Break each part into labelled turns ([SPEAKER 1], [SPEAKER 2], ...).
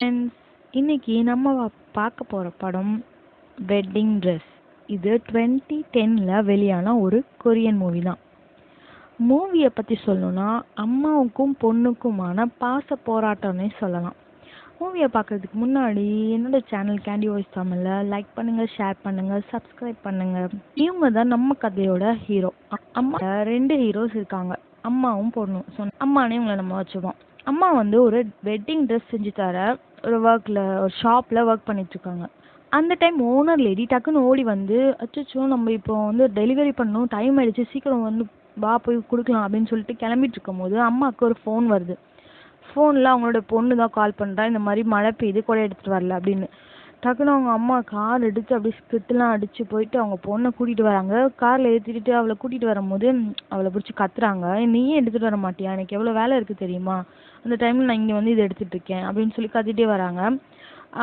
[SPEAKER 1] Friends, இன்னைக்கு நம்ம பார்க்க போகிற படம் வெட்டிங் ட்ரெஸ். இது 2010ல் வெளியான ஒரு கொரியன் மூவி தான். மூவியை பற்றி சொல்லணும்னா அம்மாவுக்கும் பொண்ணுக்குமான பாச போராட்டம்னே சொல்லலாம். மூவியை பார்க்குறதுக்கு முன்னாடி என்னோட சேனல் கேண்டி வாய்ஸ் தமிழில் லைக் பண்ணுங்கள், ஷேர் பண்ணுங்கள், சப்ஸ்கிரைப் பண்ணுங்கள். இவங்க தான் நம்ம கதையோட ஹீரோ. அம்மா 2 ஹீரோஸ் இருக்காங்க, அம்மாவும் பொண்ணும். ஸோ அம்மானே இவங்களை நம்ம வச்சுப்போம். அம்மா வந்து ஒரு வெட்டிங் ட்ரெஸ் செஞ்சு தர ஒரு ஒரு ஷாப்பில் ஒர்க் பண்ணிட்டுருக்காங்க. அந்த டைம் ஓனர் லேடி டக்குன்னு ஓடி வந்து, அச்சோ நம்ம இப்போ வந்து டெலிவரி பண்ணணும், டைம் ஆயிடுச்சு, சீக்கிரம் வந்து வா போய் கொடுக்கலாம் அப்படின்னு சொல்லிட்டு கிளம்பிட்டு இருக்கும் போது அம்மாவுக்கு ஒரு ஃபோன் வருது. ஃபோனில் அவங்களோட பொண்ணு தான் கால் பண்ணுறா, இந்த மாதிரி மழை பெய்யுது, கூட எடுத்துகிட்டு வரல அப்படின்னு. டக்குன்னு அவங்க அம்மா கார் எடுத்து அப்படியே ஸ்கிட்டெலாம் அடித்து போயிட்டு அவங்க பொண்ணை கூட்டிகிட்டு வராங்க. காரில் ஏற்றிட்டு அவளை கூட்டிகிட்டு வரும்போது அவளை பிடிச்சி கத்துறாங்க, நீயே எடுத்துகிட்டு வர மாட்டியா, எனக்கு எவ்வளோ வேலை இருக்குது தெரியுமா, அந்த டைமில் நான் இங்கே வந்து இதை எடுத்துகிட்டு இருக்கேன் அப்படின்னு சொல்லி கத்திட்டே வராங்க.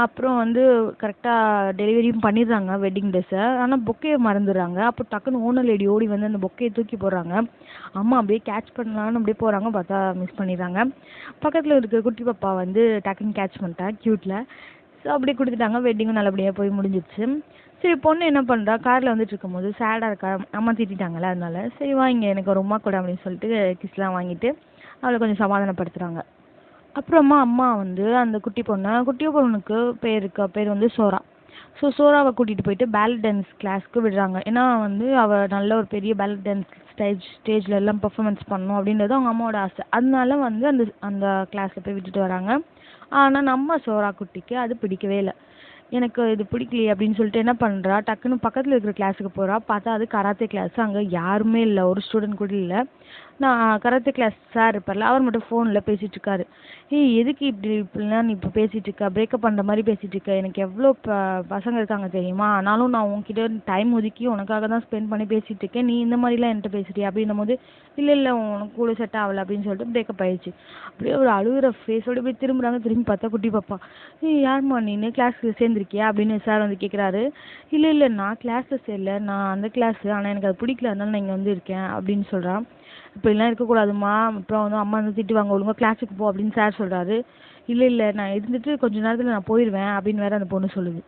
[SPEAKER 1] அப்புறம் வந்து கரெக்டாக டெலிவரியும் பண்ணிடுறாங்க வெட்டிங் ட்ரெஸ்ஸை. ஆனால் பொக்கையை மறந்துடுறாங்க. அப்போ டக்குன்னு ஓனர் லேடி ஓடி வந்து அந்த பொக்கையை தூக்கி போடுறாங்க. அம்மா அப்படியே கேட்ச் பண்ணலான்னு அப்படியே போகிறாங்க, பார்த்தா மிஸ் பண்ணிடுறாங்க. பக்கத்தில் இருக்க குட்டி பாப்பா வந்து டக்குன்னு கேட்ச் பண்ணிட்டா க்யூட்டில். ஸோ அப்படியே கொடுத்துட்டாங்க. வெட்டிங்கும் நல்லபடியாக போய் முடிஞ்சிடுச்சு. சரி, பொண்ணு என்ன பண்ணுறா, காரில் வந்துட்டு இருக்கும்போது சேடாக இருக்கா, அம்மா திட்டாங்களே, அதனால சரி வாங்க எனக்கு ஒரு உமா கூட அப்படின்னு சொல்லிட்டு கிஸ்லாம் வாங்கிட்டு அவளை கொஞ்சம் சமாதானப்படுத்துகிறாங்க. அப்புறமா அம்மா வந்து அந்த குட்டி பொண்ணுக்கு பேர் வந்து சோரா. ஸோ சோராவை கூட்டிகிட்டு போயிட்டு பேலட் டான்ஸ் கிளாஸ்க்கு விடுறாங்க. ஏன்னா வந்து அவள் நல்ல ஒரு பெரிய பேலட் டான்ஸ் ஸ்டேஜில் எல்லாம் பெர்ஃபார்மன்ஸ் பண்ணணும் அப்படின்றது அவங்க அம்மாவோட ஆசை. அதனால வந்து அந்த அந்த கிளாஸில் போய் விட்டுட்டு வராங்க. ஆனால் நம்ம சோரா குட்டிக்கு அது பிடிக்கவே இல்லை. எனக்கு இது பிடிக்கலையே அப்படின்னு சொல்லிட்டு என்ன பண்ணுறா, டக்குன்னு பக்கத்தில் இருக்கிற கிளாஸுக்கு போகிறா. பார்த்தா அது கராத்தே கிளாஸ். அங்கே யாருமே இல்லை, ஒரு ஸ்டூடெண்ட் கூட இல்லை. நான் கராத்தே கிளாஸ் சார் இருப்பார்ல, அவர் மட்டும் ஃபோனில் பேசிகிட்டு இருக்காரு. எதுக்கு இப்படிலாம் நீ இப்போ பேசிகிட்டு இருக்க, பிரேக்கப் பண்ணுற மாதிரி பேசிகிட்டு இருக்க, எனக்கு எவ்வளோ பசங்க இருக்காங்க தெரியுமா, ஆனாலும் நான் உன்கிட்ட டைம் ஒதுக்கி உனக்காக தான் ஸ்பெண்ட் பண்ணி பேசிகிட்டு இருக்கேன், நீ இந்த மாதிரிலாம் என்கிட்ட பேசுறியா அப்படின்னும் போது இல்லை உனக்கு கூட செட் ஆகலை அப்படின்னு சொல்லிட்டு பிரேக்கப் ஆயிடுச்சு. அப்படியே ஒரு அழுகிற ஃபேஸோடு போய் திரும்பி பார்த்தா குட்டி பாப்பா, யாரும்மா நீனு, கிளாஸுக்கு சேர்ந்துருக்கியா அப்படின்னு சார் வந்து கேட்குறாரு. இல்லை நான் கிளாஸில் சேரல, நான் அந்த கிளாஸு, ஆனால் எனக்கு அது பிடிக்கல, அதனால நான் இங்கே வந்து இருக்கேன் அப்படின்னு சொல்கிறான். இப்படிலாம் இருக்கக்கூடாதும்மா, அப்புறம் வந்து அம்மா வந்து திட்டுவாங்க, ஒழுங்காக கிளாஸுக்கு போ அப்படின்னு சார் சொல்கிறாரு. இல்லை நான் இருந்துட்டு கொஞ்ச நேரத்தில் நான் போயிடுவேன் அப்படின்னு வேற அந்த பொண்ணு சொல்லுது.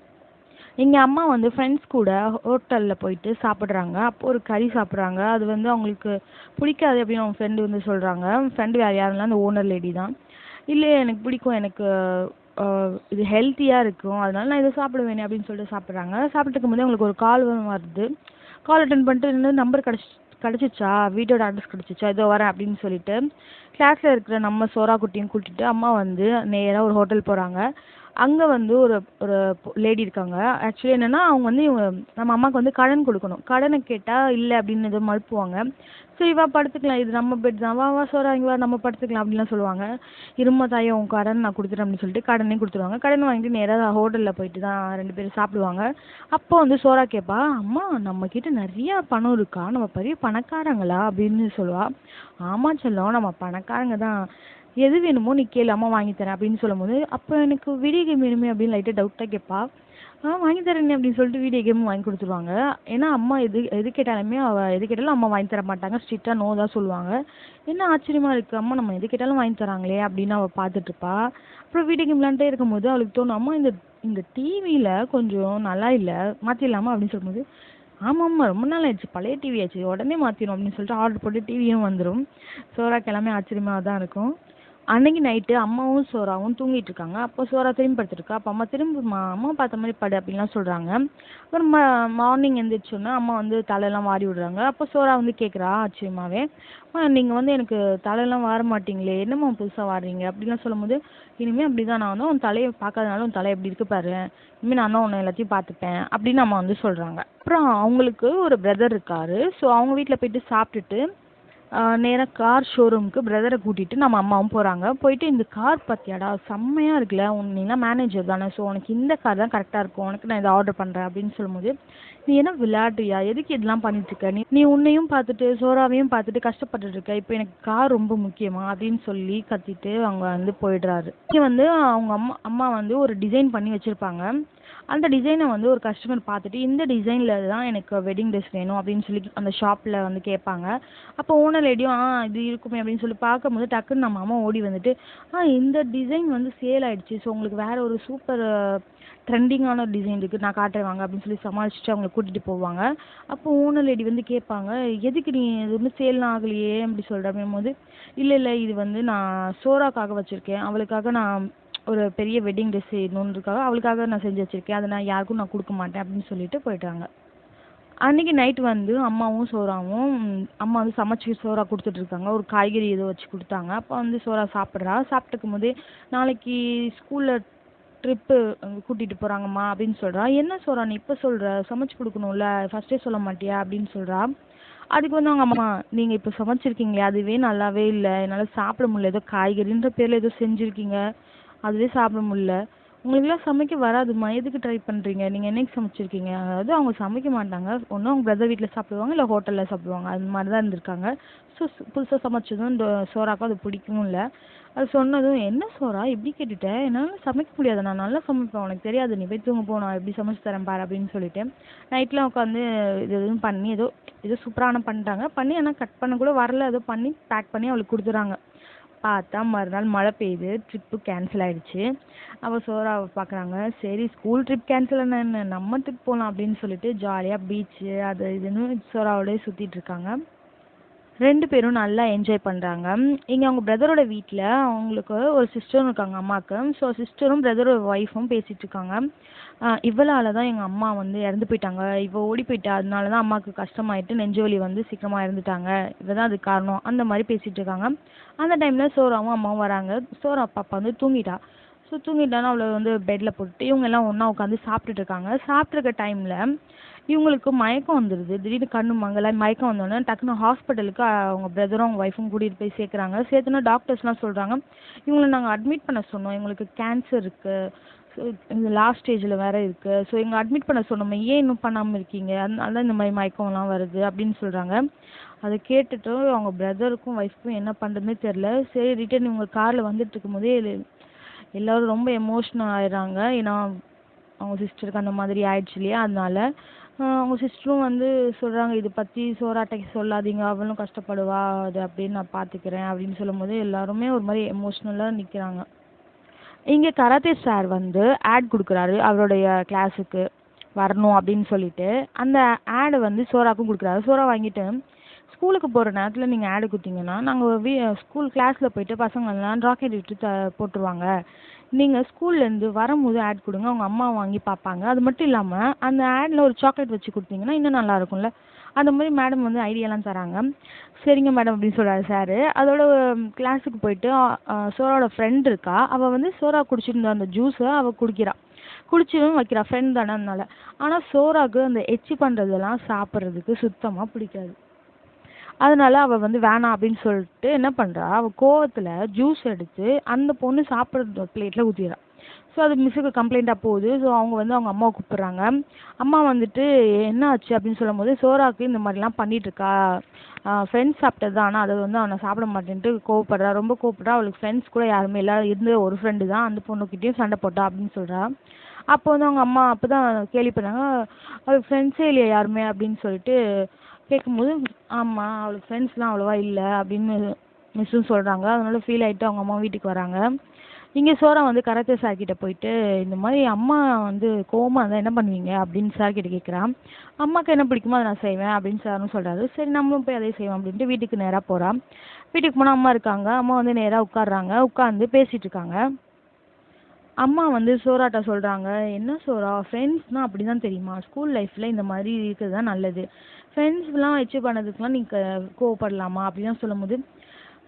[SPEAKER 1] எங்கள் அம்மா வந்து ஃப்ரெண்ட்ஸ் கூட ஹோட்டலில் போயிட்டு சாப்பிட்றாங்க. அப்போது ஒரு கறி சாப்பிட்றாங்க. அது வந்து அவங்களுக்கு பிடிக்காது அப்படின்னு அவங்க ஃப்ரெண்டு வந்து சொல்கிறாங்க. ஃப்ரெண்டு வேறு யாரும் இல்லை, அந்த ஓனர் லேடி தான். இல்லை எனக்கு பிடிக்கும், எனக்கு இது ஹெல்த்தியாக இருக்கும், அதனால நான் இதை சாப்பிடுவேனே அப்படின்னு சொல்லிட்டு சாப்பிட்றாங்க. சாப்பிட்டு இருக்கும்போது அவங்களுக்கு ஒரு கால் வருது. கால் அட்டன் பண்ணிட்டு இன்னும் நம்பர் கிடச்சிச்சா, வீட்டோட அட்ரஸ் கிடச்சிச்சா, இதோ வரேன் அப்படின்னு சொல்லிட்டு கிளாஸில் இருக்கிற நம்ம சோரா குட்டியும் கூட்டிகிட்டு அம்மா வந்து நேராக ஒரு ஹோட்டல் போகிறாங்க. அங்கே வந்து ஒரு ஒரு லேடி இருக்காங்க. ஆக்சுவலி என்னென்னா அவங்க வந்து நம்ம அம்மாவுக்கு வந்து கடன் கொடுக்கணும். கடனை கேட்டால் இல்லை அப்படின்னு எதுவும் மறுப்புவாங்க. சரி வா படுத்துக்கலாம், இது நம்ம பெட் தான், வா சோரா இங்கே வா நம்ம படுத்துக்கலாம் அப்படின்லாம் சொல்லுவாங்க. இருமா தாயே உன் கடன் நான் கொடுத்துட்டேன் அப்படின்னு சொல்லிட்டு கடனே கொடுத்துருவாங்க. கடன் வாங்கிட்டு நேராக ஹோட்டலில் போயிட்டு தான் 2 பேரும் சாப்பிடுவாங்க. அப்போ வந்து சோரா கேட்பா, அம்மா நம்மக்கிட்ட நிறையா பணம் இருக்கா, நம்ம பெரிய பணக்காரங்களா அப்படின்னு சொல்லுவா. ஆமாம் செல்லம், நம்ம பணக்காரங்க தான், எது வேணுமோ நீ கேளு, அம்மா வாங்கி தரேன் அப்படின்னு சொல்லும்போது, அப்போ எனக்கு வீடியோ கேம் வேணுமே அப்படின்னு லைட்டாக டவுட்டாக கேட்பா. வாங்கி தரேன் அப்படின்னு சொல்லிட்டு வீடியோ கேம் வாங்கி கொடுத்துருவாங்க. ஏன்னா அம்மா எது கேட்டாலுமே எது கேட்டாலும் அம்மா வாங்கி தர மாட்டாங்க, ஸ்ட்ரிக்டாக நோ தான் சொல்லுவாங்க. என்ன ஆச்சரியமாக இருக்குது, அம்மா நம்ம எது கேட்டாலும் வாங்கி தராங்களே அப்படின்னு அவள் பார்த்துட்ருப்பா. அப்புறம் வீடியோ கேம் விளாண்டே இருக்கும்போது அவளுக்கு தோணும், அம்மா இந்த டிவியில் கொஞ்சம் நல்லா இல்லை, மாற்றிடலாமா அப்படின்னு சொல்லும்போது, ஆமாம்மா ரொம்ப நாள் ஆயிடுச்சு, பழைய டிவி ஆச்சு, உடனே மாற்றிடும் அப்படின்னு சொல்லிட்டு ஆர்டர் போட்டு டிவியும் வந்துடும். சோறாக்கு எல்லாமே ஆச்சரியமாக தான் இருக்கும். அன்னைக்கு நைட்டு அம்மாவும் சோறாவும் தூங்கிட்டு இருக்காங்க. அப்போ சோறா திரும்பி படுத்துருக்கா. அப்போ அம்மா திரும்புமா, அம்மா பார்த்த மாதிரி படு அப்படின்லாம் சொல்கிறாங்க. அப்புறம் மார்னிங் எழுந்திரிச்சோன்னா அம்மா வந்து தலையெல்லாம் வாரி விடுறாங்க. அப்போ சோறா வந்து கேட்குறா ஆச்சரியமாகவே, நீங்கள் வந்து எனக்கு தலையெல்லாம் வார மாட்டிங்களே, என்னம்மா புதுசாக வாடுறீங்க அப்படின்லாம் சொல்லும்போது, இனிமேல் அப்படி தான், நான் வந்து உன் தலையை பார்க்காதனால உன் தலை எப்படி இருக்கு பாரு, இனிமேல் நான் தான் உன்னை எல்லாத்தையும் பார்த்துப்பேன் அப்படின்னு அம்மா வந்து சொல்கிறாங்க. அப்புறம் அவங்களுக்கு ஒரு பிரதர் இருக்காரு. ஸோ அவங்க வீட்டில் போயிட்டு சாப்பிட்டுட்டு நேராக கார் ஷோரூமுக்கு பிரதரை கூட்டிகிட்டு நம்ம அம்மாவும் போகிறாங்க. போயிட்டு இந்த கார் பார்த்தியாடா செம்மையாக இருக்குல்ல, நீலாம் மேனேஜர் தானே, ஸோ உனக்கு இந்த கார் தான் கரெக்டாக இருக்கும், உனக்கு நான் இதை ஆர்டர் பண்ணுறேன் அப்படின்னு சொல்லும்போது, நீ என்ன விளையாடுறியா, எதுக்கு இதெல்லாம் பண்ணிட்டுருக்க, நீ உன்னையும் பார்த்துட்டு சோறாவையும் பார்த்துட்டு கஷ்டப்பட்டுருக்க, இப்போ எனக்கு கார் ரொம்ப முக்கியமா அப்படின்னு சொல்லி கத்திட்டு அவங்க வந்து போயிடுறாரு. இங்கே வந்து அவங்க அம்மா வந்து ஒரு டிசைன் பண்ணி வச்சுருப்பாங்க. அந்த டிசைனை வந்து ஒரு கஸ்டமர் பார்த்துட்டு இந்த டிசைனில் தான் எனக்கு வெட்டிங் ட்ரெஸ் வேணும் அப்படின்னு சொல்லி அந்த ஷாப்பில் வந்து கேட்பாங்க. அப்போ ஓனர் லேடியும் இது இருக்குமே அப்படின்னு சொல்லி பார்க்கும்போது டக்குன்னு நம்ம அம்மா ஓடி வந்துட்டு இந்த டிசைன் வந்து சேல் ஆயிடுச்சு, ஸோ உங்களுக்கு வேற ஒரு சூப்பர் ட்ரெண்டிங்கான டிசைன் இருக்குது, நான் காட்டுறேன் வாங்க அப்படின்னு சொல்லி சமாளிச்சுட்டு அவங்களை கூட்டிகிட்டு போவாங்க. அப்போ ஓனர் லேடி வந்து கேட்பாங்க, எதுக்கு நீ எதுவுமே சேல்லாம் ஆகலையே அப்படி சொல்கிற அப்படிங்கும்போது, இல்லை இல்லை இது வந்து நான் சோறாக்காக வச்சுருக்கேன், அவளுக்காக நான் ஒரு பெரிய வெட்டிங் ட்ரெஸ் செய்யணுன்றதுக்காக அவளுக்காக நான் செஞ்சு வச்சுருக்கேன், அதை நான் யாருக்கும் நான் கொடுக்க மாட்டேன் அப்படின்னு சொல்லிட்டு போயிட்டாங்க. அன்னைக்கு நைட் வந்து அம்மாவும் சோறாவும் அம்மா வந்து சமைச்சு சோறா கொடுத்துட்ருக்காங்க, ஒரு காய்கறி ஏதோ வச்சு கொடுத்தாங்க. அப்போ வந்து சோறா சாப்பிட்றா. சாப்பிட்டுக்கும் போதே நாளைக்கு ஸ்கூலில் ட்ரிப்பு கூட்டிகிட்டு போகிறாங்கம்மா அப்படின்னு சொல்கிறா. என்ன சோறா நீ இப்போ சொல்கிற, சமைச்சு கொடுக்கணும்ல, ஃபஸ்ட்டே சொல்ல மாட்டியா அப்படின்னு சொல்கிறா. அதுக்கு வந்து அவங்க அம்மா, நீங்கள் இப்போ சமைச்சிருக்கீங்களே அதுவே நல்லாவே இல்லை, என்னால் சாப்பிட முடியல, ஏதோ காய்கறின்ற பேரில் ஏதோ செஞ்சுருக்கீங்க, அதுவே சாப்பிட முடியல, உங்களுக்குலாம் சமைக்க வராதும்மா, எதுக்கு ட்ரை பண்ணுறீங்க, நீங்கள் என்னைக்கு சமைச்சிருக்கீங்க. அதாவது அவங்க சமைக்க மாட்டாங்க, ஒன்றும் அவங்க பிரதர் வீட்டில் சாப்பிடுவாங்க இல்லை ஹோட்டலில் சாப்பிடுவாங்க, அது மாதிரி தான் இருந்திருக்காங்க. ஸோ புதுசாக சமைச்சதும் இந்த சோறாக்கும் அது பிடிக்கவும் இல்லை. அது சொன்னதும், என்ன சோறா இப்படி கேட்டுட்டேன், என்னால் சமைக்க முடியாது, நான் நல்லா சமைப்பேன், உனக்கு தெரியாது, நீ போய் தூங்க போ, நான் எப்படி சமைச்சு தரேன் பாரு அப்படின்னு சொல்லிட்டு நைட்லாம் உட்காந்து இது எதுவும் பண்ணி ஏதோ ஏதோ சூப்பரான பண்ணிட்டாங்க. பண்ணி ஆனால் கட் பண்ண கூட வரல, ஏதோ பண்ணி பேக் பண்ணி அவளுக்கு கொடுத்துறாங்க. பார்த்தா மறுநாள் மழை பெய்யுது, ட்ரிப்பு கேன்சல் ஆயிடுச்சு. அவள் சோறாவை பார்க்குறாங்க, சரி ஸ்கூல் ட்ரிப் கேன்சல் ஆனா என்ன, நம்ம ட்ரிப் போகலாம் அப்படின்னு சொல்லிட்டு ஜாலியாக பீச்சு அது இதுன்னு சோறாவோடய சுற்றிட்டு இருக்காங்க. 2 பேரும் நல்லா என்ஜாய் பண்ணுறாங்க. இங்கே அவங்க பிரதரோட வீட்டில் அவங்களுக்கு ஒரு சிஸ்டரும் இருக்காங்க அம்மாவுக்கு. ஸோ சிஸ்டரும் பிரதரோட ஒய்ஃபும் பேசிகிட்டு இருக்காங்க. இவளால் தான் எங்கள் அம்மா வந்து இறந்து போயிட்டாங்க, இவள் ஓடி போயிட்டா, அதனால தான் அம்மாவுக்கு கஷ்டமாயிட்டு நெஞ்சு வலி வந்து சீக்கிரமாக இறந்துட்டாங்க, இவ தான் அதுக்கு காரணம், அந்த மாதிரி பேசிகிட்டு இருக்காங்க. அந்த டைமில் சோறாவும் அம்மாவும் வராங்க. சோறா பாப்பா வந்து தூங்கிட்டா. ஸோ தூங்கிட்டானா அவளை வந்து பெட்டில் போட்டுட்டு இவங்க எல்லாம் ஒன்றா உட்காந்து சாப்பிட்டுட்டு இருக்காங்க. சாப்பிட்ருக்க டைமில் இவங்களுக்கு மயக்கம் வந்துடுது. திடீர்னு கண்ணு மங்கல மயக்கம் வந்தோடனே டக்குன்னு ஹாஸ்பிட்டலுக்கு அவங்க பிரதரும் அவங்க ஒய்ஃபும் கூட்டிகிட்டு போய் சேர்க்குறாங்க. சேர்த்துனா டாக்டர்ஸ்லாம் சொல்கிறாங்க, இவங்களை நாங்கள் அட்மிட் பண்ண சொன்னோம், இவங்களுக்கு கேன்சர் இருக்குது, ஸோ இந்த லாஸ்ட் ஸ்டேஜில் வேறு இருக்குது, ஸோ எங்களை அட்மிட் பண்ண சொன்னோமே, ஏன் இன்னும் பண்ணாமல் இருக்கீங்க, அதனால தான் இந்த மாதிரி மயக்கம்லாம் வருது அப்படின்னு சொல்கிறாங்க. அதை கேட்டுட்டு அவங்க பிரதருக்கும் ஒய்ஃப்க்கும் என்ன பண்ணுறதுனே தெரில. சரி ரிட்டன் இவங்க காரில் வந்துட்டு இருக்கும்போதே எல்லோரும் ரொம்ப எமோஷ்னல் ஆயிடுறாங்க. ஏன்னா அவங்க சிஸ்டருக்கு அந்த மாதிரி ஆயிடுச்சு இல்லையா, அதனால அவங்க சிஸ்டரும் வந்து சொல்கிறாங்க, இதை பற்றி சோறாட்டைக்கு சொல்லாதீங்க, அவளும் கஷ்டப்படுவா, அது அப்படின்னு நான் பார்த்துக்கிறேன் அப்படின்னு சொல்லும்போது எல்லாருமே ஒரு மாதிரி எமோஷ்னலாக நிற்கிறாங்க. இங்கே கராத்தே சார் வந்து ஆட் கொடுக்குறாரு அவருடைய கிளாஸுக்கு வரணும் அப்படின்னு சொல்லிட்டு. அந்த ஆடை வந்து சோறாக்கும் கொடுக்குறாரு. சோறா வாங்கிட்டு ஸ்கூலுக்கு போகிற நேரத்தில் நீங்கள் ஆடு கொடுத்தீங்கன்னா நாங்கள் ஸ்கூல் கிளாஸில் போயிட்டு பசங்கள்லாம் ராக்கெட் விட்டு போட்டுருவாங்க, நீங்கள் ஸ்கூல்லேருந்து வரும்போது ஆட் கொடுங்க, அவங்க அம்மா வாங்கி பார்ப்பாங்க, அது மட்டும் இல்லாமல் அந்த ஆடில் ஒரு சாக்லேட் வச்சு கொடுத்தீங்கன்னா இன்னும் நல்லா இருக்கும்ல, அந்த மாதிரி மேடம் வந்து ஐடியாலாம் தராங்க. சரிங்க மேடம் அப்படின்னு சொல்கிறாரு சார். அதோட கிளாஸுக்கு போயிட்டு சோறாவோட ஃப்ரெண்ட் இருக்கா, அவள் வந்து சோறா குடிச்சிருந்த அந்த ஜூஸை அவள் குடிக்கிறா, குடிச்சிடும் வைக்கிறா, ஃப்ரெண்ட் தானே அதனால. ஆனால் சோறாக்கு அந்த எச்சி பண்ணுறதெல்லாம் சாப்பிட்றதுக்கு சுத்தமாக பிடிக்காது. அதனால அவள் வந்து வேணாம் அப்படின்னு சொல்லிட்டு என்ன பண்ணுறா, அவள் கோவத்தில் ஜூஸ் எடுத்து அந்த பொண்ணு சாப்பிட்ற பிளேட்டில் ஊற்றிடுறா. ஸோ அது மிஸ்ஸுக்கு கம்ப்ளைண்ட்டாக போகுது. ஸோ அவங்க வந்து அவங்க அம்மாவை கூப்பிட்றாங்க. அம்மா வந்துட்டு என்ன ஆச்சு அப்படின்னு சொல்லும்போது, சோறாக்கு இந்த மாதிரிலாம் பண்ணிகிட்ருக்கா, ஃப்ரெண்ட்ஸ் சாப்பிட்டது தான், ஆனால் அதை வந்து அவனை சாப்பிட மாட்டேன்ட்டு கோவப்படுறா, ரொம்ப கோவப்படுறா, அவளுக்கு ஃப்ரெண்ட்ஸ் கூட யாருமே இல்லை, இருந்த ஒரு ஃப்ரெண்டு தான், அந்த பொண்ணுக்கிட்டேயும் சண்டை போட்டா அப்படின்னு சொல்கிறா. அப்போ வந்து அவங்க அம்மா அப்போ தான் கேள்விப்படுறாங்க, அவளுக்கு ஃப்ரெண்ட்ஸே இல்லையா யாருமே அப்படின்னு சொல்லிட்டு கேட்கும்போது, ஆமாம் அவளுக்கு ஃப்ரெண்ட்ஸ்லாம் அவ்வளோவா இல்லை அப்படின்னு மிஸ்ஸும் சொல்கிறாங்க. அதனால ஃபீல் ஆகிட்டு அவங்க அம்மா வீட்டுக்கு வராங்க. இங்கே சோறா வந்து கராத்தே சார் கிட்ட போயிட்டு, இந்த மாதிரி அம்மா வந்து கோவமாக இருந்தால் என்ன பண்ணுவீங்க அப்படின்னு சார் கிட்ட கேட்குறான். அம்மாவுக்கு என்ன பிடிக்குமோ அதை நான் செய்வேன் அப்படின்னு சாரும் சொல்கிறாரு. சரி நம்மளும் போய் அதே செய்வோம் அப்படின்ட்டு வீட்டுக்கு நேராக போகிறான். வீட்டுக்கு போனால் அம்மா இருக்காங்க. அம்மா வந்து நேராக உட்காடுறாங்க, உட்காந்து பேசிகிட்டு இருக்காங்க. அம்மா வந்து சோறாட்ட சொல்கிறாங்க, என்ன சோறா, ஃப்ரெண்ட்ஸ்னால் அப்படி தான் தெரியுமா, ஸ்கூல் லைஃப்பில் இந்த மாதிரி இருக்கிறது தான் நல்லது, ஃப்ரெண்ட்ஸ்லாம் அச்சீவ் பண்ணதுக்கெலாம் நீங்கள் கோவப்படலாமா அப்படிலாம் சொல்லும்போது,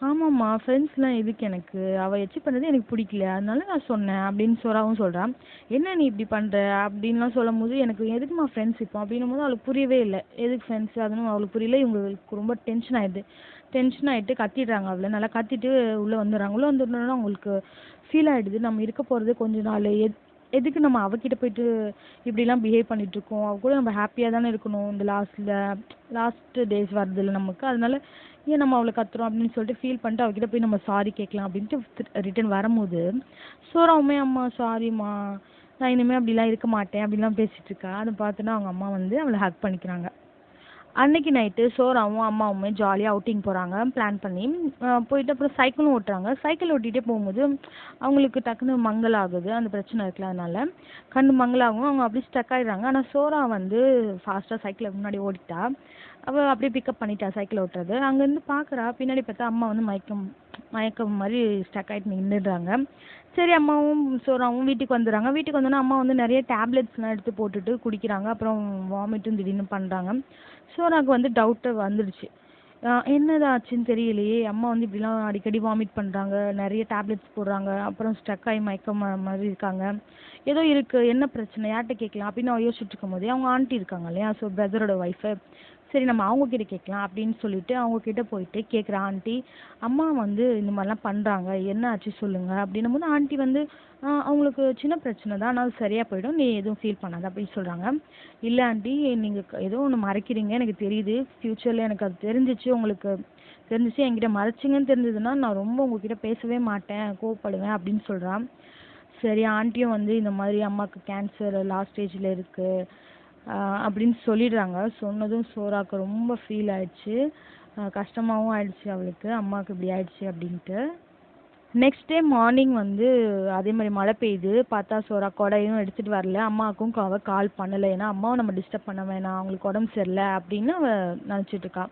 [SPEAKER 1] ஆமாம்மா ஃப்ரெண்ட்ஸ்லாம் எதுக்கு எனக்கு, அவள் அச்சீவ் பண்ணது எனக்கு பிடிக்கல, அதனால நான் சொன்னேன் அப்படின்னு சோறாவும் சொல்கிறான். என்ன நீ இப்படி பண்ணுற அப்படின்லாம் சொல்லும்போது, எனக்கு எதுக்குமா ஃப்ரெண்ட்ஸ் இப்போ அப்படின்னும் போது அவளுக்கு புரியவே இல்லை, எதுக்கு ஃப்ரெண்ட்ஸ் அதுன்னு அவளுக்கு புரியல. இவங்களுக்கு ரொம்ப டென்ஷன் ஆகிடுது. டென்ஷன் ஆகிட்டு கத்திடுறாங்க அவளை, நல்லா கத்திட்டு உள்ளே வந்துடுறாங்க. உள்ளே வந்துடனே அவங்களுக்கு ஃபீல் ஆகிடுது, நம்ம இருக்க போகிறது கொஞ்ச நாள், எதுக்கு நம்ம அவகிட்ட போயிட்டு இப்படிலாம் பிஹேவ் பண்ணிகிட்ருக்கோம், அவ கூட நம்ம ஹாப்பியாக தானே இருக்கணும், இந்த லாஸ்ட் டேஸ் வருதில்ல நமக்கு, அதனால ஏன் நம்ம அவளை கத்துறோம் அப்படின்னு சொல்லிட்டு ஃபீல் பண்ணிட்டு அவகிட்ட போய் நம்ம சாரி கேட்கலாம் அப்படின்ட்டு ரிட்டன் வரும்போது சோறாவுமே, அம்மா சாரிம்மா, நான் இனிமே அப்படிலாம் இருக்க மாட்டேன் அப்படிலாம் பேசிட்டு இருக்கா. அதை பார்த்துட்டு அவங்க அம்மா வந்து அவளை ஹக் பண்ணிக்கிறாங்க. அன்னைக்கு நைட்டு சோறாவும் அம்மாவுமே ஜாலியாக அவுட்டிங் போகிறாங்க பிளான் பண்ணி. போயிட்டு அப்புறம் சைக்கிளும் ஓட்டுறாங்க. சைக்கிள் ஓட்டிகிட்டே போகும்போது அவங்களுக்கு டக்குன்னு மங்கல் ஆகுது. அந்த பிரச்சனை இருக்குல்ல, அதனால கண்ணு மங்கலாகும். அவங்க அப்படியே ஸ்டக் ஆயிடுறாங்க. ஆனால் சோறா வந்து ஃபாஸ்ட்டாக சைக்கிளை முன்னாடி ஓடிட்டா. அவள் அப்படியே பிக்கப் பண்ணிட்டா சைக்கிள் ஓட்டுறது. அங்கேருந்து பார்க்குறா, பின்னாடி பார்த்தா அம்மா வந்து மயக்கம் மயக்கம் மாதிரி ஸ்டக் ஆகிட்டு நின்றுடுறாங்க. சரி, அம்மாவும் சோறாவும் வீட்டுக்கு வந்துடுறாங்க. வீட்டுக்கு வந்தோன்னே அம்மா வந்து நிறைய டேப்லெட்ஸ்லாம் எடுத்து போட்டுட்டு குடிக்கிறாங்க. அப்புறம் வாமிட்டும் திடீர்னு பண்ணுறாங்க. சோனாக்கு வந்து டவுட்டு வந்துடுச்சு. என்னது ஆச்சுன்னு தெரியலையே, அம்மா வந்து இப்படிலாம் அடிக்கடி வாமிட் பண்ணுறாங்க, நிறைய டேப்லெட்ஸ் போடுறாங்க, அப்புறம் ஸ்டக் ஆகி மயக்கம் மாதிரி இருக்காங்க, ஏதோ இருக்குது, என்ன பிரச்சனை, யார்கிட்ட கேட்கலாம் அப்படின்னு அவள் யோசிச்சுட்டு இருக்கும் போதே அவங்க ஆண்டி இருக்காங்க இல்லையா, ஸோ பிரதரோட ஒய்ஃபு, சரி நம்ம அவங்கக்கிட்ட கேட்கலாம் அப்படின்னு சொல்லிட்டு அவங்கக்கிட்ட போயிட்டு கேட்குற ஆண்டி, அம்மா வந்து இந்த மாதிரிலாம் பண்ணுறாங்க, என்ன ஆச்சு சொல்லுங்கள் அப்படின்னும் போது ஆண்டி வந்து அவங்களுக்கு சின்ன பிரச்சனை தான், ஆனால் அது சரியாக போயிடும், நீ எதுவும் ஃபீல் பண்ணாத அப்படின்னு சொல்கிறாங்க. இல்லை ஆண்டி, நீங்கள் ஏதோ ஒன்று மறைக்கிறீங்க, எனக்கு தெரியுது, ஃப்யூச்சரில் எனக்கு அது தெரிஞ்சிச்சு, உங்களுக்கு தெரிஞ்சிச்சு, என்கிட்ட மறைச்சிங்கன்னு தெரிஞ்சதுன்னா நான் ரொம்ப உங்ககிட்ட பேசவே மாட்டேன், கோவப்படுவேன் அப்படின்னு சொல்கிறான். சரி, ஆண்டியும் வந்து இந்த மாதிரி அம்மாவுக்கு கேன்சர் லாஸ்ட் ஸ்டேஜில் இருக்குது அப்படின்னு சொல்லிடுறாங்க. சொன்னதும் சோறாக்கு ரொம்ப ஃபீல் ஆயிடுச்சு, கஷ்டமாகவும் ஆயிடுச்சு அவளுக்கு, அம்மாவுக்கு இப்படி ஆயிடுச்சு அப்படின்ட்டு. நெக்ஸ்ட் டே மார்னிங் வந்து அதே மாதிரி மழை பெய்யுது. பார்த்தா சோறா கொடையும் எடுத்துகிட்டு வரல. அம்மாவுக்கும் அவள் கால் பண்ணலை. ஏன்னா அம்மாவை நம்ம டிஸ்டர்ப் பண்ண வேணாம், அவங்களுக்கு உடம்பு சரியில்லை அப்படின்னு அவள் நினச்சிட்டு இருக்கா.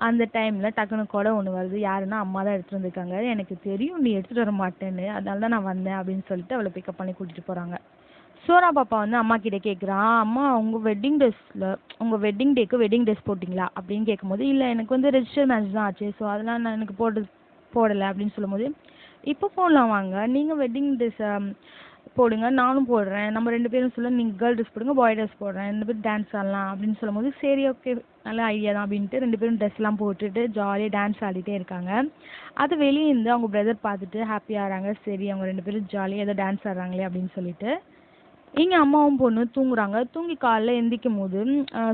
[SPEAKER 1] அந்த டைமில் டக்குனு கொடை ஒன்று வருது. யாருன்னா அம்மா தான் எடுத்துகிட்டு வந்திருக்காங்க. எனக்கு தெரியும் நீ எடுத்துகிட்டு வர மாட்டேன்னு, அதனால தான் நான் வந்தேன் அப்படின்னு சொல்லிட்டு அவளை பிக்கப் பண்ணி கூட்டிகிட்டு போகிறாங்க. சோனா பாப்பா வந்து அம்மா கிட்ட கேட்குறான், அம்மா உங்கள் வெட்டிங் டேக்கு வெட்டிங் ட்ரெஸ் போட்டிங்களா அப்படின்னு கேட்கும்போது, இல்லை எனக்கு வந்து ரெஜிஸ்டர் மேரேஜ் தான் ஆச்சு, ஸோ அதெல்லாம் நான் எனக்கு போடலை அப்படின்னு சொல்லும்போது, இப்போ போடலாம் வாங்க, நீங்கள் வெட்டிங் ட்ரெஸ் போடுங்க, நானும் போடுறேன், நம்ம 2 பேரும் சொல்ல, நீங்கள் கேர்ள் ட்ரெஸ் போடுங்க, பாய் ட்ரெஸ் போடுறேன், 2 பேரும் டான்ஸ் ஆடலாம் அப்படின்னு சொல்லும்போது, சரி ஓகே நல்ல ஐடியா தான் அப்படின்ட்டு 2 பேரும் ட்ரெஸ்லாம் போட்டுட்டு ஜாலியாக டான்ஸ் ஆடிட்டே இருக்காங்க. அது வெளியே இருந்து அவங்க பிரதர் பார்த்துட்டு ஹாப்பியாக ஆகிறாங்க. சரி, அவங்க 2 பேரும் ஜாலியாக ஏதோ டான்ஸ் ஆடுறாங்களே அப்படின்னு சொல்லிட்டு. இங்கே அம்மாவும் பொண்ணு தூங்குறாங்க. தூங்கி காலைல எந்திரிக்கும் போது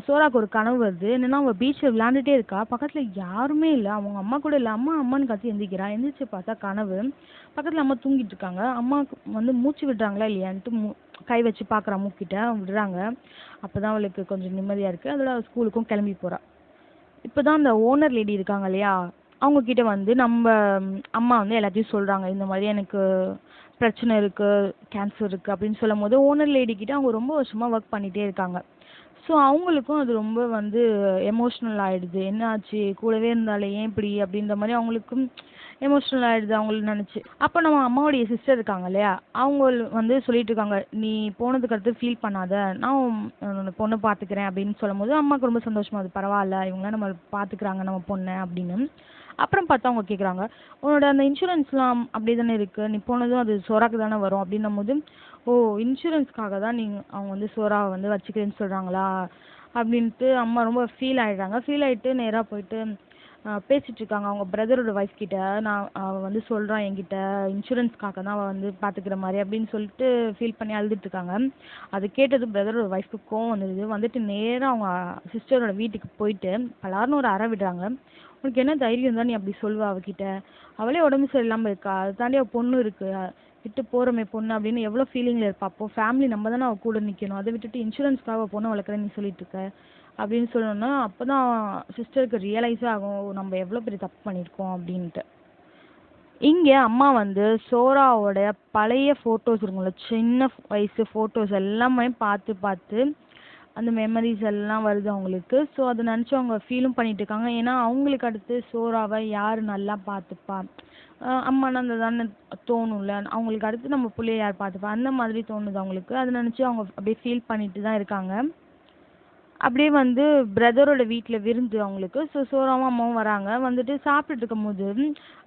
[SPEAKER 1] சோறாக்கு ஒரு கனவு வருது. என்னன்னா அவள் பீச்சில் விளையாண்டுட்டே இருக்கா. பக்கத்தில் யாருமே இல்லை. அவங்க அம்மா கூட இல்லை. அம்மா அம்மான்னு கத்தி எந்திரிக்கிறா. எந்திரிச்சு பார்த்தா கனவு. பக்கத்தில் அம்மா தூங்கிட்டு இருக்காங்க. அம்மாவுக்கு வந்து மூச்சு விடுறாங்களா இல்லையான்ட்டு கை வச்சு பார்க்குறா, மூக்கிட்ட விடுறாங்க. அப்போ தான் அவளுக்கு கொஞ்சம் நிம்மதியாக இருக்குது. அதோட அவள் ஸ்கூலுக்கும் கிளம்பி போகிறா. இப்போ தான் அந்த ஓனர் லேடி இருக்காங்க இல்லையா, அவங்க கிட்ட வந்து நம்ம அம்மா வந்து எல்லாத்தையும் சொல்கிறாங்க. இந்த மாதிரி எனக்கு பிரச்சனை இருக்குது, கேன்சர் இருக்குது அப்படின்னு சொல்லும்போது, ஓனர் லேடி கிட்ட அவங்க ரொம்ப வருஷமாக ஒர்க் பண்ணிகிட்டே இருக்காங்க. ஸோ அவங்களுக்கும் அது ரொம்ப வந்து எமோஷ்னல் ஆகிடுது. என்ன ஆச்சு, கூடவே இருந்தாலே ஏன் இப்படி அப்படின்ற மாதிரி அவங்களுக்கும் எமோஷ்னல் ஆகிடுது அவங்களுக்கு நினச்சி. அப்போ நம்ம அம்மாவுடைய சிஸ்டர் இருக்காங்க இல்லையா, அவங்க வந்து சொல்லிட்டு இருக்காங்க, நீ போனதுக்கு அடுத்து ஃபீல் பண்ணாத, நான் உன்னோட பொண்ணை பார்த்துக்கிறேன் அப்படின்னு சொல்லும்போது அம்மாவுக்கு ரொம்ப சந்தோஷமா, அது பரவாயில்ல இவங்களாம் நம்ம பார்த்துக்கிறாங்க நம்ம பொண்ணை அப்படின்னு. அப்புறம் பார்த்தா அவங்க கேட்குறாங்க, உன்னோட அந்த இன்சூரன்ஸ்லாம் அப்படி தானே இருக்குது, நீ போனதும் அது சோறாக்கு தானே வரும் அப்படின்னும் போது, ஓ இன்சூரன்ஸ்க்காக தான் அவங்க வந்து சோறாவை வந்து வச்சுக்கிறேன்னு சொல்கிறாங்களா அப்படின்ட்டு அம்மா ரொம்ப ஃபீல் ஆகிடுறாங்க. ஃபீல் ஆகிட்டு நேராக போயிட்டு பேசிகிட்டு இருக்காங்க அவங்க பிரதரோட ஒய்ஃப் கிட்ட. அவள் வந்து சொல்கிறான் என்கிட்ட, இன்சூரன்ஸ்க்காக தான் அவள் வந்து பார்த்துக்கிற மாதிரி அப்படின்னு சொல்லிட்டு ஃபீல் பண்ணி அழுதுட்டு இருக்காங்க. அது கேட்டது பிரதரோட ஒய்ஃப்க்கு கோவம் வந்துடுது. வந்துட்டு நேராக அவங்க சிஸ்டரோட வீட்டுக்கு போயிட்டு பலார்னு ஒரு அறை விடுறாங்க. உனக்கு என்ன தைரியம் தான் நீ அப்படி சொல்லுவா அவகிட்ட, அவளே உடம்பு சரியில்லாமல் இருக்கா, அது தாண்டி அவள் பொண்ணு இருக்குது, விட்டு போகிறோமே பொண்ணு அப்படின்னு எவ்வளோ ஃபீலிங்கில் இருப்பா. அப்போ ஃபேமிலி நம்ம தானே அவள் கூட நிற்கணும், அதை விட்டுட்டு இன்சூரன்ஸ்க்காக பொண்ணை வளர்க்குறேன்னு நீ சொல்லிட்டு இருக்க அப்படின்னு சொல்லணும்னா, அப்போ தான் சிஸ்டருக்கு ரியலைஸே ஆகும் நம்ம எவ்வளோ பெரிய தப்பு பண்ணியிருக்கோம் அப்படின்ட்டு. இங்கே அம்மா வந்து சோறாவோட பழைய ஃபோட்டோஸ் இருக்குங்கள, சின்ன வயசு ஃபோட்டோஸ் எல்லாமே பார்த்து பார்த்து அந்த மெமரிஸ் எல்லாம் வருது அவங்களுக்கு. ஸோ அதை நினச்சி அவங்க ஃபீலும் பண்ணிட்டு இருக்காங்க. ஏன்னா அவங்களுக்கு அடுத்து சோறாவை யார் நல்லா பார்த்துப்பா, அம்மானா அந்த தானே தோணும்ல, அவங்களுக்கு அடுத்து நம்ம பிள்ளைய யார் பார்த்துப்பா, அந்த மாதிரி தோணுது அவங்களுக்கு. அதை நினச்சி அவங்க அப்படியே ஃபீல் பண்ணிட்டு தான் இருக்காங்க. அப்படியே வந்து பிரதரோட வீட்டில் விருந்து அவங்களுக்கு. ஸோ சோறாவும் அம்மாவும் வராங்க. வந்துட்டு சாப்பிட்டுட்டு இருக்கும்போது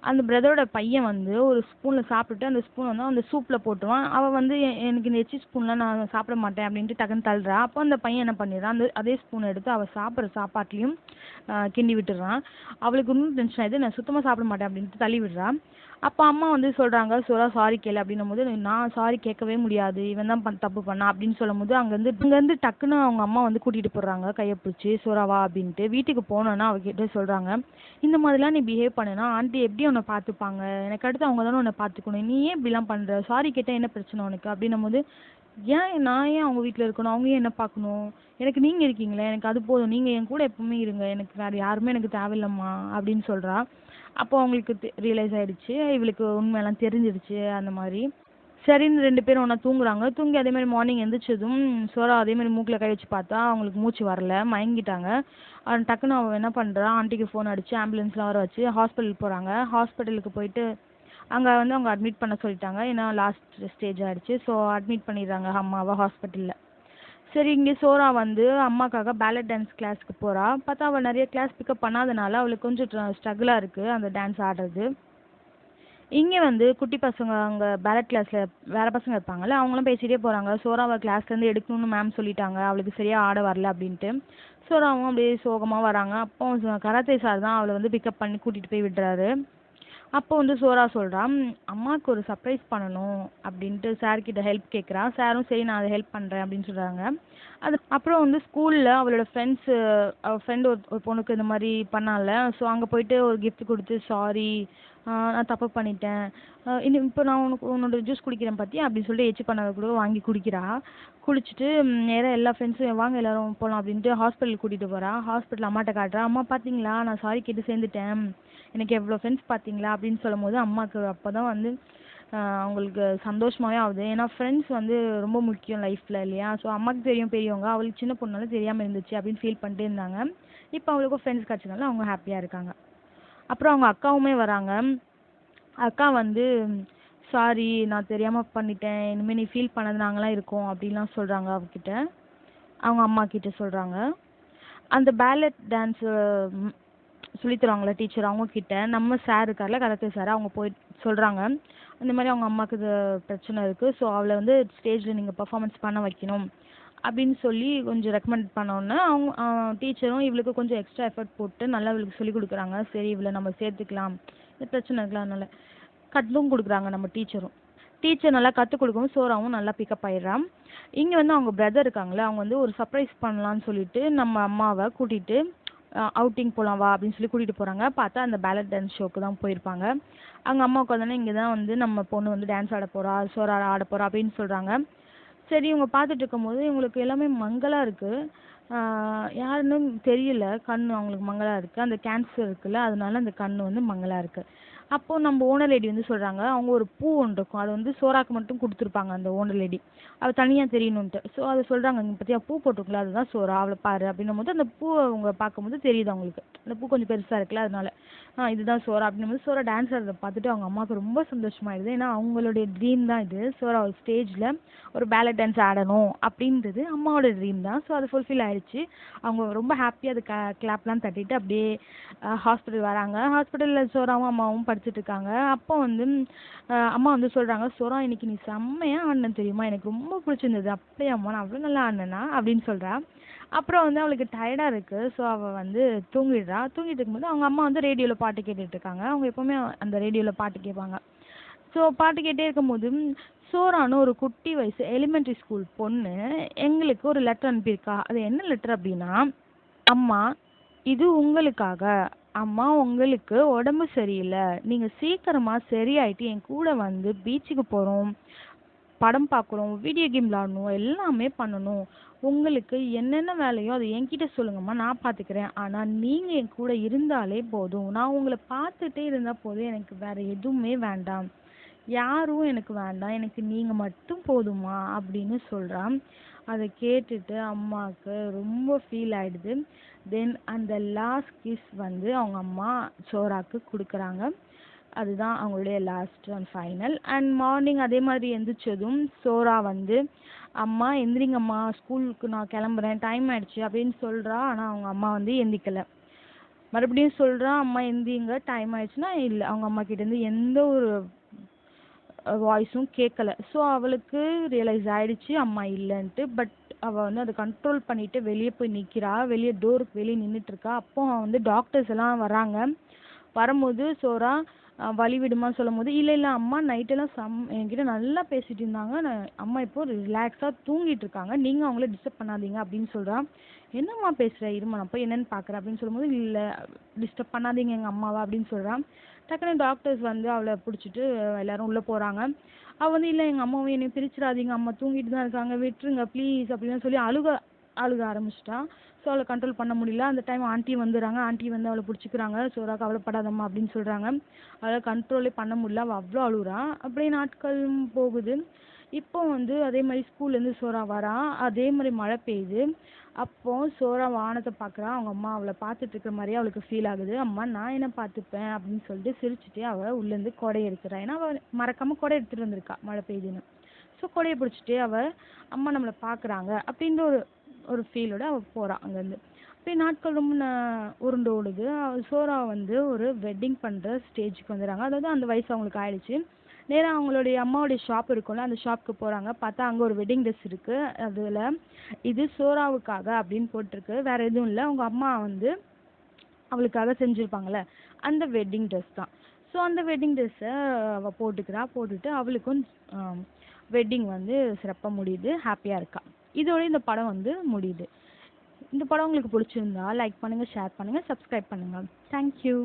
[SPEAKER 1] அந்த பிரதரோட பையன் வந்து ஒரு ஸ்பூனில் சாப்பிட்டுட்டு அந்த ஸ்பூன் வந்து அந்த சூப்பில் போட்டுருவான். அவள் வந்து எனக்கு இந்த எச்சி ஸ்பூன்லாம் நான் சாப்பிட மாட்டேன் அப்படின்ட்டு டக்குன்னு தள்ளுறா. அப்போ அந்த பையன் என்ன பண்ணிடுறான், அதே ஸ்பூன் எடுத்து அவள் சாப்பிட்ற சாப்பாட்லேயும் கிண்டி விட்டுடுறான். அவளுக்கு இன்னும் டென்ஷன் ஆகிடுது, நான் சுத்தமாக சாப்பிட மாட்டேன் அப்படின்ட்டு தள்ளி விடுறான். அப்போ அம்மா வந்து சொல்கிறாங்க, சோறா சாரி கேளு அப்படின்னும் போது, நான் சாரி கேட்கவே முடியாது, இவன் தான் தப்பு பண்ணா அப்படின்னு சொல்லும்போது அங்கேருந்து டக்குன்னு அவங்க அம்மா வந்து கூட்டிகிட்டு போடுறாங்க கையை பிடிச்சி, சோறாவா அப்படின்ட்டு. வீட்டுக்கு போனோன்னா அவகிட்ட சொல்கிறாங்க, இந்த மாதிரிலாம் நீ பிஹேவ் பண்ணுனா ஆண்டி எப்படி உன்னை பார்த்துப்பாங்க, எனக்கு அடுத்து அவங்க தானே உன்னை பார்த்துக்கணும், நீ ஏன் இப்படிலாம் பண்ணுற, சாரி கேட்டால் என்ன பிரச்சனை உனக்கு அப்படின்னும் போது, நான் ஏன் அவங்க வீட்ல இருக்கணும்? அவங்க ஏன் என்ன பார்க்கணும்? எனக்கு நீங்க இருக்கீங்களே, எனக்கு அது போதும். நீங்க என் கூட எப்பவுமே இருங்க. எனக்கு வேற யாருமே எனக்கு தேவையில்லம்மா அப்படின்னு சொல்றா. அப்போ அவங்களுக்கு ரியலைஸ் ஆயிடுச்சு. இவளுக்கு உண்மையெல்லாம் தெரிஞ்சிடுச்சு அந்த மாரி. சரின்னு 2 பேரும் ஒண்ணா தூங்குறாங்க. தூங்கி அதே மாரி மார்னிங் எந்திரிச்சதும் சோறா அதே மாரி மூக்குல கை வச்சு பார்த்தா, அவங்களுக்கு மூச்சு வரல. மயங்கிட்டாங்க. டக்குனு அவ என்ன பண்றா, ஆன்ட்டிக்கு ஃபோன் அடிச்சு ஆம்புலன்ஸ்லாம் வர வச்சு ஹாஸ்பிட்டல் போறாங்க. ஹாஸ்பிட்டலுக்கு போயிட்டு அங்க வந்து அவங்க அட்மிட் பண்ண சொல்லிட்டாங்க. ஏன்னா லாஸ்ட் ஸ்டேஜ் ஆயிடுச்சு. ஸோ அட்மிட் பண்ணிடுறாங்க அம்மாவ ஹாஸ்பிட்டல்ல. சரி இங்க சோறா வந்து அம்மாக்காக பேலட் டான்ஸ் கிளாஸ்க்கு போறா. பார்த்தா அவ நெறைய கிளாஸ் பிக்கப் பண்ணாதனால அவளுக்கு கொஞ்சம் ஸ்ட்ரகிளா இருக்கு அந்த டான்ஸ் ஆடுறது. இங்க வந்து குட்டி பசங்க அங்க பேலட் கிளாஸ்ல வேற பசங்க இருப்பாங்கல்ல, அவங்களும் பேசிட்டே போறாங்க. சோறாவ கிளாஸ்ல இருந்து எடுக்கணும்னு மேம் சொல்லிட்டாங்க. அவளுக்கு சரியா ஆட வரல அப்படின்ட்டு. சோறாவும் அப்படியே சோகமா வராங்க. அப்போ கராத்தே சார் தான் அவளை வந்து பிக்கப் பண்ணி கூட்டிட்டு போய் விடுறாரு. அப்போ வந்து சோறா சொல்றா, அம்மாக்கு ஒரு சர்ப்ரைஸ் பண்ணணும் அப்படின்ட்டு சார் கிட்ட ஹெல்ப் கேட்குறா. சாரும் சரி நான் அதை ஹெல்ப் பண்றேன் அப்படின்னு சொல்றாங்க. அப்புறம் வந்து ஸ்கூல்ல அவளோட அவ ஃப்ரெண்ட் ஒரு ஒரு பொண்ணுக்கு இந்த மாதிரி பண்ணால. ஸோ அங்க போயிட்டு ஒரு gift கொடுத்து சாரி நான் தப்பு பண்ணிட்டேன். இன்னும் இப்போ நான் உன்னோட ஜூஸ் குடிக்கிறேன் பார்த்தியா அப்படின்னு சொல்லிட்டு எச்சி பண்ணதை கூட வாங்கி குடிக்கிறா. குடிச்சிட்டு நேரா எல்லா ஃப்ரெண்ட்ஸும் வாங்க எல்லாரும் போகலாம் அப்படின்ட்டு ஹாஸ்பிட்டல் கூட்டிட்டு போறா. ஹாஸ்பிட்டல் அம்மாட்ட காட்டுறா. அம்மா பார்த்தீங்களா நான் சாரி கேட்டு சேர்ந்துட்டேன். எனக்கு எவ்வளோ ஃப்ரெண்ட்ஸ் பார்த்தீங்களா அப்படின்னு சொல்லும்போது அம்மாவுக்கு அப்பதான் வந்து அவங்களுக்கு சந்தோஷமாவே ஆகுது. ஏன்னா ஃப்ரெண்ட்ஸ் வந்து ரொம்ப முக்கியம் லைஃப்ல இல்லையா? ஸோ அம்மாக்கு தெரியும் பெரியவங்க. அவளுக்கு சின்ன பொண்ணுனால தெரியாம இருந்துச்சு அப்படின்னு ஃபீல் பண்ணிட்டே இருந்தாங்க. இப்போ அவளுக்கும் ஃப்ரெண்ட்ஸ் கிடைச்சதுனால அவங்க ஹாப்பியா இருக்காங்க. அப்புறம் அவங்க அக்காவுமே வராங்க. அக்கா வந்து சாரி நான் தெரியாம பண்ணிட்டேன். இனிமே நீ ஃபீல் பண்ணாத நாங்கலாம் இருக்கோம் அப்படின்லாம் சொல்றாங்க அவகிட்ட. அவங்க அம்மா கிட்ட சொல்றாங்க. அந்த பேலட் டான்ஸ் சொல்லி தருவாங்கல்ல டீச்சர் அவங்க கிட்ட நம்ம சார் இருக்கார்ல கராத்தே சார் அவங்க போய் சொல்றாங்க. இந்த மாதிரி அவங்க அம்மாவுக்கு இது பிரச்சனை இருக்கு. ஸோ அவளை வந்து ஸ்டேஜ்ல நீங்க பெர்ஃபார்மன்ஸ் பண்ண வைக்கணும் அப்படின்னு சொல்லி கொஞ்சம் ரெக்கமெண்ட் பண்ணோன்னே அவங்க டீச்சரும் இவளுக்கு கொஞ்சம் எக்ஸ்ட்ரா எஃபர்ட் போட்டு நல்லா இவளுக்கு சொல்லி கொடுக்குறாங்க. சரி இவளை நம்ம சேர்த்துக்கலாம். இந்த பிரச்சனை இருக்கலாம் அதனால கத்தும் கொடுக்குறாங்க நம்ம டீச்சரும். டீச்சர் நல்லா கற்றுக் கொடுக்கவும் சோறாவும் நல்லா பிக்கப் ஆயிடுறான். இங்கே வந்து அவங்க பிரதர் இருக்காங்களே அவங்க வந்து ஒரு சர்ப்ரைஸ் பண்ணலான்னு சொல்லிட்டு நம்ம அம்மாவை கூட்டிட்டு அவுட்டிங் போலாம் வா அப்படின்னு சொல்லி கூட்டிட்டு போறாங்க. பார்த்தா அந்த பேலட் டான்ஸ் ஷோக்கு தான் போயிருப்பாங்க. அவங்க அம்மா உட்காந்தோன்னே இங்கே தான் வந்து நம்ம பொண்ணு வந்து டான்ஸ் ஆட போறா சோறா ஆட போறா அப்படின்னு சொல்றாங்க. சரி இவங்க பார்த்துட்டு இருக்கும்போது இவங்களுக்கு எல்லாமே மங்கலா இருக்கு. யாருன்னு தெரியல. கண்ணு அவங்களுக்கு மங்கலா இருக்கு. அந்த கேன்சர் இருக்குல்ல அதனால அந்த கண்ணு வந்து மங்கலா இருக்கு. அப்போ நம்ம ஓனர் லேடி வந்து சொல்றாங்க அவங்க ஒரு பூ ஒன்று இருக்கும். அது வந்து சோறாக்கு மட்டும் கொடுத்துருப்பாங்க அந்த ஓனர் லேடி. அவ தனியா தெரியணுன்ட்டு. ஸோ அதை சொல்றாங்க இங்க பத்தியா பூ போட்டிருக்குல்ல அதுதான் சோறா அவளை பாரு அப்படின்னும் போது அந்த பூவை அவங்க பார்க்கும்போது தெரியுது அவங்களுக்கு. அந்த பூ கொஞ்சம் பெருசா இருக்குல்ல அதனால இதுதான் சோறா அப்படின்னும் போது சோறா டான்ஸ் ஆடுறத பார்த்துட்டு அவங்க அம்மாவுக்கு ரொம்ப சந்தோஷமாயிடுது. ஏன்னா அவங்களுடைய ட்ரீம் தான் இது. சோறா ஒரு ஸ்டேஜ்ல ஒரு பேலட் டான்ஸ் ஆடணும் அப்படின்றது அம்மாவோட ட்ரீம் தான். ஸோ அது ஃபுல்ஃபில் ஆயிடுச்சு. அவங்க ரொம்ப ஹாப்பியாக அது கிளாப்லாம் தட்டிட்டு அப்படியே ஹாஸ்பிட்டல் வராங்க. ஹாஸ்பிட்டலில் சோறாவும் அம்மாவும் படுத்துட்டு இருக்காங்க. அப்போ வந்து அம்மா வந்து சொல்றாங்க சோறா இன்னைக்கு நீ செம்மையா ஆடின தெரியுமா? எனக்கு ரொம்ப பிடிச்சிருந்தது. அப்படியே அம்மா நான் அவ்வளோ நல்லா ஆடினேனா அப்படின்னு சொல்றா. அப்புறம் வந்து அவளுக்கு டயர்டா இருக்கு. ஸோ அவ வந்து தூங்கிடுறா. தூங்கிட்டு இருக்கும்போது அவங்க அம்மா வந்து ரேடியோல பாட்டு கேட்டுட்டு இருக்காங்க. அவங்க எப்பவுமே அந்த ரேடியோல பாட்டு கேட்பாங்க. ஸோ பாட்டு கேட்டே இருக்கும்போது சோறான்னு ஒரு குட்டி வயசு எலிமெண்டரி ஸ்கூல் பொண்ணு எங்களுக்கு ஒரு லெட்டர் அனுப்பியிருக்கா. அது என்ன லெட்டர் அப்படின்னா, அம்மா இது உங்களுக்காக. அம்மா உங்களுக்கு உடம்பு சரியில்லை. நீங்க சீக்கிரமா சரியாயிட்டு என் கூட வந்து பீச்சுக்கு போறோம். படம் பார்க்குறோம். வீடியோ கேம் விளாடணும். எல்லாமே பண்ணணும். உங்களுக்கு என்னென்ன வேலையோ அதை என்கிட்ட சொல்லுங்கம்மா. நான் பார்த்துக்கிறேன். ஆனா நீங்க என் கூட இருந்தாலே போதும். நான் உங்களை பார்த்துட்டே இருந்தா போதும். எனக்கு வேற எதுவுமே வேண்டாம். யாரும் எனக்கு வேண்டாம். எனக்கு நீங்க மட்டும் போதுமா அப்படின்னு சொல்றா. அதை கேட்டுட்டு அம்மாவுக்கு ரொம்ப ஃபீல் ஆயிடுது. தென் அந்த லாஸ்ட் கிஸ் வந்து அவங்க அம்மா சோறாக்கு கொடுக்குறாங்க. அதுதான் அவங்களுடைய last and final. And morning அதே மாதிரி எந்திரிச்சதும் சோறா வந்து அம்மா எந்திரிங்கம்மா ஸ்கூலுக்கு நான் கிளம்புறேன் டைம் ஆயிடுச்சு அப்படின்னு சொல்றா. ஆனா அவங்க அம்மா வந்து எந்திக்கல. மறுபடியும் சொல்றா அம்மா எந்திரிங்க டைம் ஆயிடுச்சுன்னா இல்லை அவங்க அம்மா கிட்ட இருந்து எந்த ஒரு வாய்ஸும் கேட்கல. ஸோ அவளுக்கு ரியலைஸ் ஆயிடுச்சு அம்மா இல்லைன்ட்டு. பட் அவ வந்து அதை கண்ட்ரோல் பண்ணிட்டு வெளியே போய் நிற்கிறா. வெளியே டோருக்கு வெளியே நின்றுட்டு இருக்கா. அப்போ வந்து டாக்டர்ஸ் எல்லாம் வராங்க. வரும்போது சோறா வழி விடுமான்னு சொல்லும்போது இல்லை இல்லை அம்மா நைட்டெல்லாம் என்கிட்ட நல்லா பேசிட்டு இருந்தாங்க. அம்மா இப்போ ரிலாக்ஸாக தூங்கிட்டு இருக்காங்க. நீங்கள் அவங்கள டிஸ்டர்ப் பண்ணாதீங்க அப்படின்னு சொல்றா. என்னம்மா பேசுகிற இருமா நான் போய் என்னன்னு பார்க்குறேன் அப்படின்னு சொல்லும்போது இல்லை டிஸ்டர்ப் பண்ணாதீங்க எங்கள் அம்மாவா அப்படின்னு சொல்கிறான். டக்குனு டாக்டர்ஸ் வந்து அவளை பிடிச்சிட்டு எல்லாரும் உள்ளே போகிறாங்க. அவள் வந்து இல்லை எங்கள் அம்மாவும் என்னை பிரிச்சிடாதீங்க, அம்மா தூங்கிட்டு தான் இருக்காங்க, விட்டுருங்க ப்ளீஸ் அப்படின்னு சொல்லி அழுக ஆரம்பிச்சிட்டா. ஸோ அவளை கண்ட்ரோல் பண்ண முடியல. அந்த டைம் ஆண்டி வந்துடுறாங்க. ஆண்டி வந்து அவளை பிடிச்சிக்கிறாங்க. சோறா கவலைப்படாதம்மா அப்படின்னு சொல்கிறாங்க. அவளால் கண்ட்ரோலே பண்ண முடியல. அவள் அவ்வளோ அழுகுறா. அப்படியே நாட்கள் போகுது. இப்போ வந்து அதே மாதிரி ஸ்கூல்லேருந்து சோறா வரா. அதே மாதிரி மழை பெய்யுது. அப்போ சோறா வானத்தை பார்க்குறா. அவங்க அம்மா அவளை பார்த்துட்டு இருக்கிற மாதிரியே அவளுக்கு ஃபீல் ஆகுது. அம்மா நான் என்ன பார்த்துப்பேன் அப்படின்னு சொல்லிட்டு சிரிச்சுட்டு அவள் உள்ளேருந்து கொடையை எடுக்கிறா. ஏன்னா அவள் மறக்காமல் கொடை எடுத்துகிட்டு வந்திருக்கா மழை பெய்யுதுன்னு. ஸோ கொடையை பிடிச்சிட்டு அவள் அம்மா நம்மளை பார்க்குறாங்க அப்படின்ற ஒரு ஃபீலோட அவள் போகிறா அங்கேருந்து. அப்படியே நாட்கள் ரொம்ப உருண்டு ஓடுது. சோறா வந்து ஒரு வெட்டிங் பண்ணுற ஸ்டேஜுக்கு வந்துடுறாங்க. அதாவது அந்த வயசு அவங்களுக்கு ஆயிடுச்சு. நேராக அவங்களுடைய அம்மாவுடைய ஷாப் இருக்கும்ல, அந்த ஷாப்புக்கு போகிறாங்க. பார்த்தா அங்கே ஒரு வெட்டிங் ட்ரெஸ் இருக்குது. அதில் இது சோறாவுக்காக அப்படின்னு போட்டிருக்கு. வேறு எதுவும் இல்லை, அவங்க அம்மா வந்து அவளுக்காக செஞ்சுருப்பாங்கள்ல அந்த வெட்டிங் ட்ரெஸ் தான். ஸோ அந்த வெட்டிங் ட்ரெஸ்ஸை அவள் போட்டுக்கிறா. போட்டுட்டு அவளுக்கும் வெட்டிங் வந்து சிறப்பாக முடியுது. ஹாப்பியாக இருக்கா. இதோட இந்த படம் வந்து முடியுது. இந்த படம் உங்களுக்கு பிடிச்சிருந்தா லைக் பண்ணுங்கள், ஷேர் பண்ணுங்கள், சப்ஸ்கிரைப் பண்ணுங்கள். தேங்க்யூ.